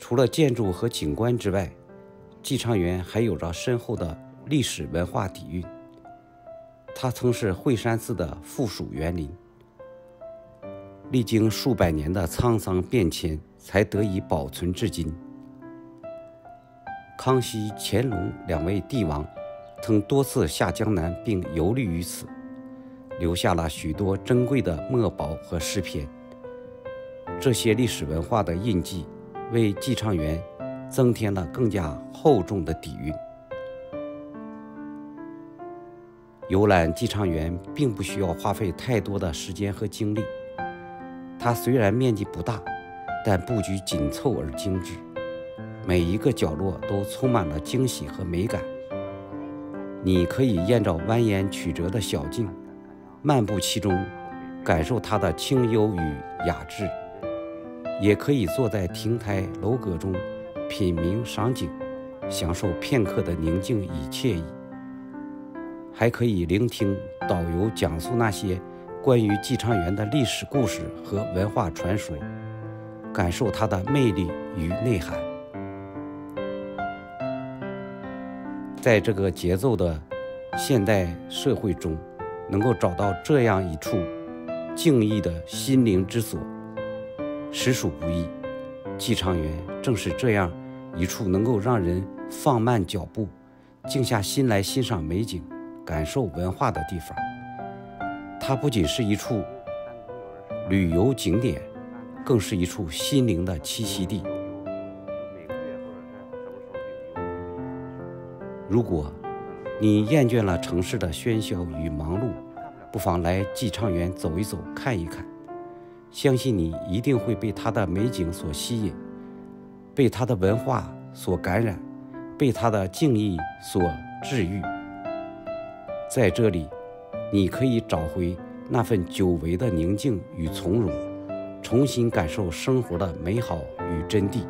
除了建筑和景观之外，寄畅园还有着深厚的历史文化底蕴。它曾是惠山寺的附属园林，历经数百年的沧桑变迁，才得以保存至今。康熙、乾隆两位帝王曾多次下江南并游历于此，留下了许多珍贵的墨宝和诗篇。这些历史文化的印记为寄畅园增添了更加厚重的底蕴。游览寄畅园并不需要花费太多的时间和精力，它虽然面积不大，但布局紧凑而精致，每一个角落都充满了惊喜和美感。你可以沿着蜿蜒曲折的小径漫步其中，感受它的清幽与雅致，也可以坐在亭台楼阁中品茗赏景，享受片刻的宁静与惬意。还可以聆听导游讲述那些关于寄畅园的历史故事和文化传说，感受它的魅力与内涵。在这个节奏的现代社会中，能够找到这样一处静谧的心灵之所，实属不易。寄畅园正是这样一处能够让人放慢脚步，静下心来欣赏美景，感受文化的地方。它不仅是一处旅游景点，更是一处心灵的栖息地。如果你厌倦了城市的喧嚣与忙碌，不妨来寄畅园走一走，看一看。相信你一定会被它的美景所吸引，被它的文化所感染，被它的静谧所治愈。在这里，你可以找回那份久违的宁静与从容，重新感受生活的美好与真谛。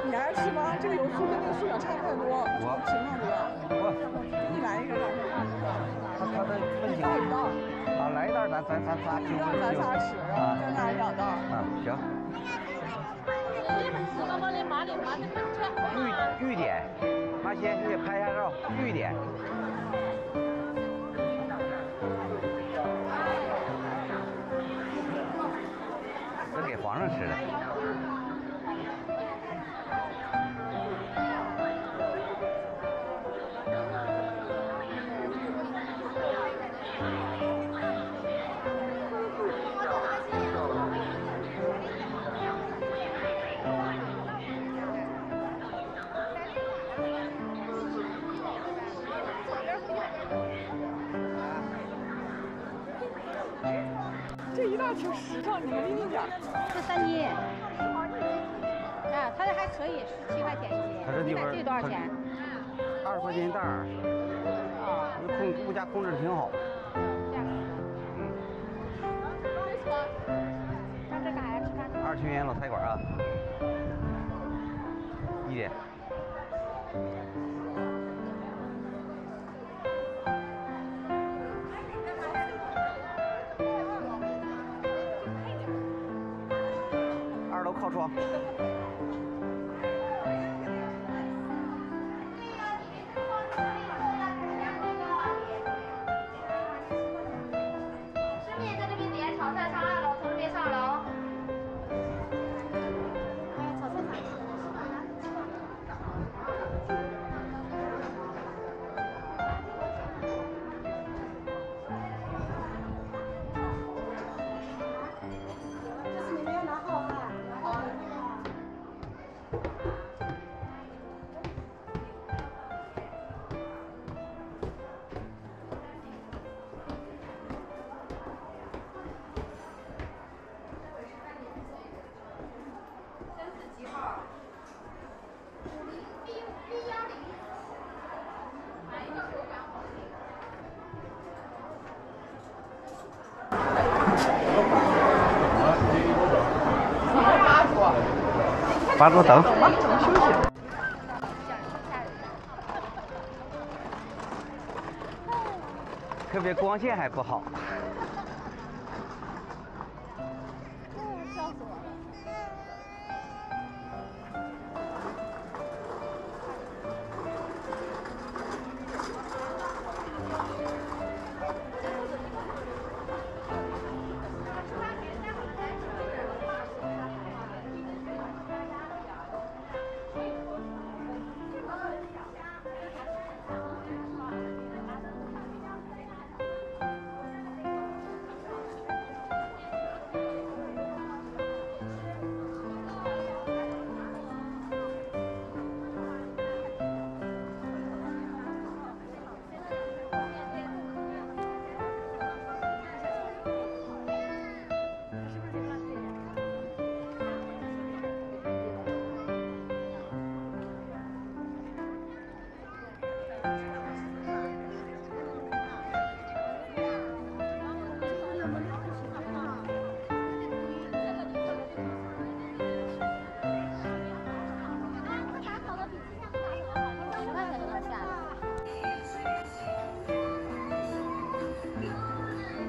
你爱吃吗？这个油酥跟那个素养差太多，我情况多。你来一个让他的问题一道，来一袋，咱仨吃，然后咱俩2道。行。玉点。先拍下照，绿点。这给皇上吃的。这一大挺实诚，你们离近点。13斤。啊，他这还可以，17块钱一斤。他这地方这多少钱？20块钱一袋儿。啊，物价控制的挺好。上这干啥呀？吃饭去。 2群园老菜馆啊。1点。2楼靠窗。师妹在这边点炒菜上2楼，从这边上楼。炒菜啥？8桌等。特别光线还不好。笑死我了。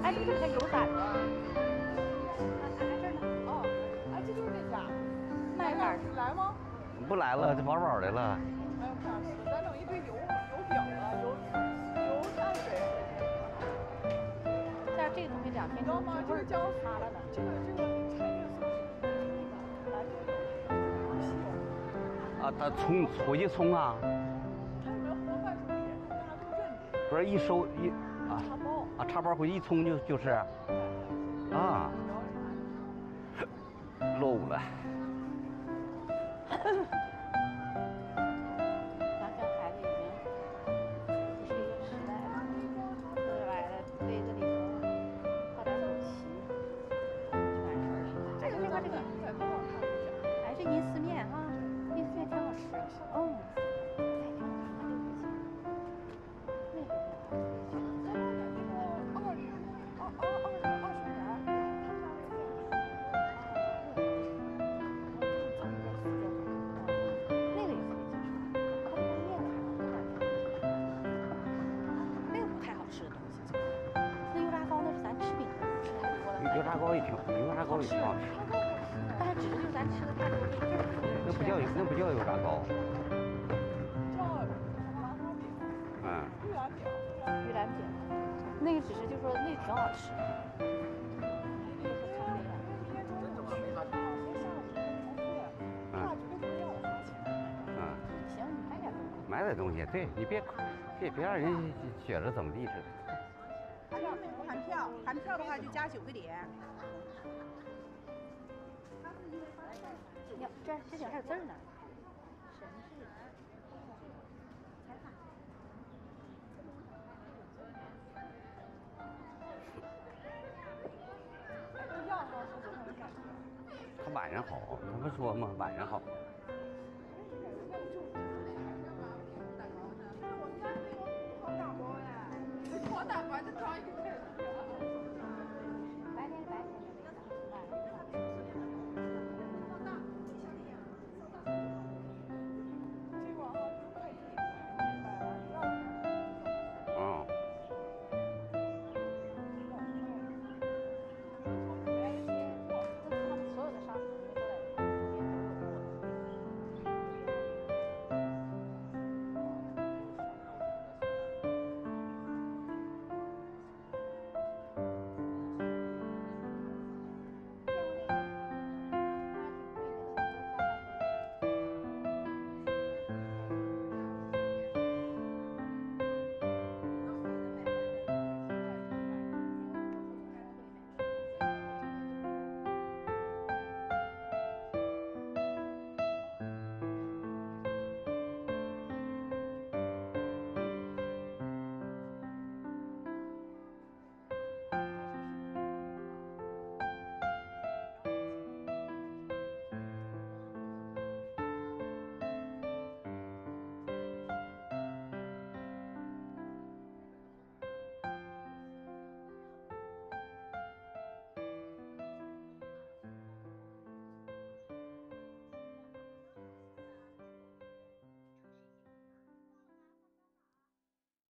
哎，这个有胆子。哦，哎，这就是那家。卖点来吗？不来了，这饱饱的了。哎，不想吃，咱整一堆油饼啊，油碳水。但这个东西2天你知道吗？就味儿江苏差了呢。这个产业是蓝油。啊，他葱回去葱啊。他有没有盒饭什么的？大家都认的。不是一收一啊茶包。啊，插包回去一冲就是啊，落伍了。咱跟孩子已经不是一个时代了，这玩意儿杯子里头泡点枸杞，就完事儿了。哎，你看这个，在多少看一下？哎，这银丝面啊，银丝面挺好吃。嗯，哎，挺好看，那个咱要在那个20元，那个也可以接受，可能面的那个不太好吃的东西。那油炸糕那是咱吃饼吃太多了。油炸糕也挺好吃。但是只是就是咱吃的太多，那不叫油炸糕。叫玉兰饼，玉兰饼，那个只是就说那个挺好吃。行，你买点东西。买点东西，对你别让人觉着怎么地似的。还要含票，含票的话就加9个点。呀，这上还有字呢。神是。他晚上好，他不说吗？晚上好。好大包的，好大包的装一个。